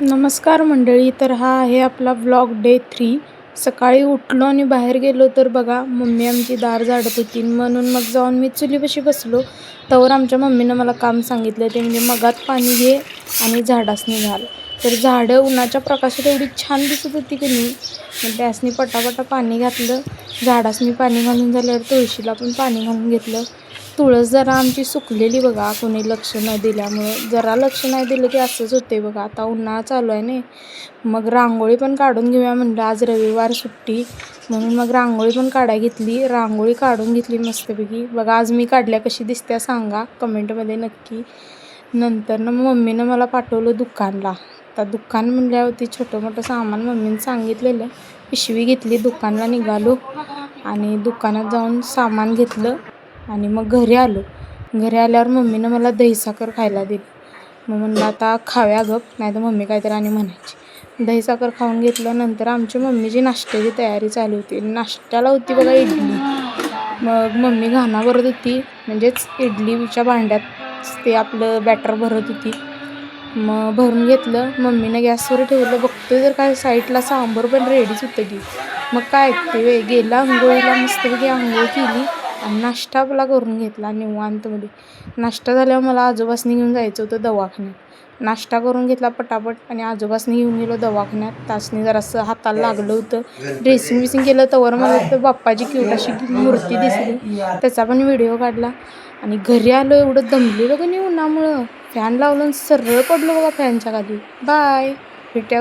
नमस्कार मंडळी. तर हा आहे आपला व्लॉग डे 3. सकाळी उठलो आणि बाहेर गेलो तर बघा मम्मी आमची दार झाडत होती, म्हणून मग जाऊन मी चुलीपाशी बसलो. तवर आमच्या मम्मीनं मला काम सांगितलं ते म्हणजे मगात पाणी घे आणि झाडासनी घाल. तर झाडं उन्हाच्या प्रकाशात एवढी छान दिसत होती की नाही, मग त्यासनी पटापटा पाणी घातलं. झाडासनी पाणी घालून झाल्यावर तुळशीला पण पाणी घालून घेतलं. तुळस जरा आमची सुकलेली बघा, कोणी लक्ष न दिल्यामुळं. जरा लक्ष नाही दिलं की असंच होते बघा. आता उन्हाळा चालू आहे ना, मग रांगोळी पण काढून घेऊया म्हणलं. आज रविवार सुट्टी म्हणून मग रांगोळी पण काढायला घेतली. रांगोळी काढून घेतली मस्तपैकी बघा. आज मी काढल्या कशी दिसत्या सांगा कमेंटमध्ये नक्की. नंतर ना मम्मीनं मला पाठवलं दुकानला. आता दुकान म्हणल्यावरती छोटं मोठं सामान मम्मीनं सांगितलेलं. पिशवी घेतली, दुकानला निघालो आणि दुकानात जाऊन सामान घेतलं आणि मग घरी आलो. घरी आल्यावर मम्मीनं मला दहीसाखर खायला दिली. मग म्हणलं आता खाव्या गप, नाही तर मम्मी काहीतरी आणि म्हणायची. दहीसाखर खाऊन घेतलं. नंतर आमची मम्मीची नाश्त्याची तयारी चालू होती. नाश्त्याला होती बघा इडली. मग मम्मी घाणा भरत होती, म्हणजेच इडलीच्या भांड्यात ते आपलं बॅटर भरत होती. मग भरून घेतलं. मम्मीनं गॅसवर ठेवलं. बघतोय तर काय साईडला सांबर पण रेडीच होतं की. मग काय ऐकते वे, गेला आंघोळीला, मस्तपैकी आंघोळ केली आणि नाश्ता आपला करून घेतला निवांतमध्ये. नाश्ता झाल्यावर मला आजोबासनी घेऊन जायचं होतं दवाखान्यात. नाश्ता करून घेतला पटापट आणि आजोबासनी घेऊन गेलो दवाखान्यात. तासनी जरासं हाताला लागलं होतं. ड्रेसिंग बिसिंग केलं. तवर मला तर बाप्पाची क्यूट अशी मूर्ती दिसली, त्याचा पण व्हिडिओ काढला. आणि घरी आलो एवढं दमलेलं का नाही उन्हामुळं. फॅन लावलं सरळ पडलो बघा फॅनच्या खाली. बाय, भेटूया.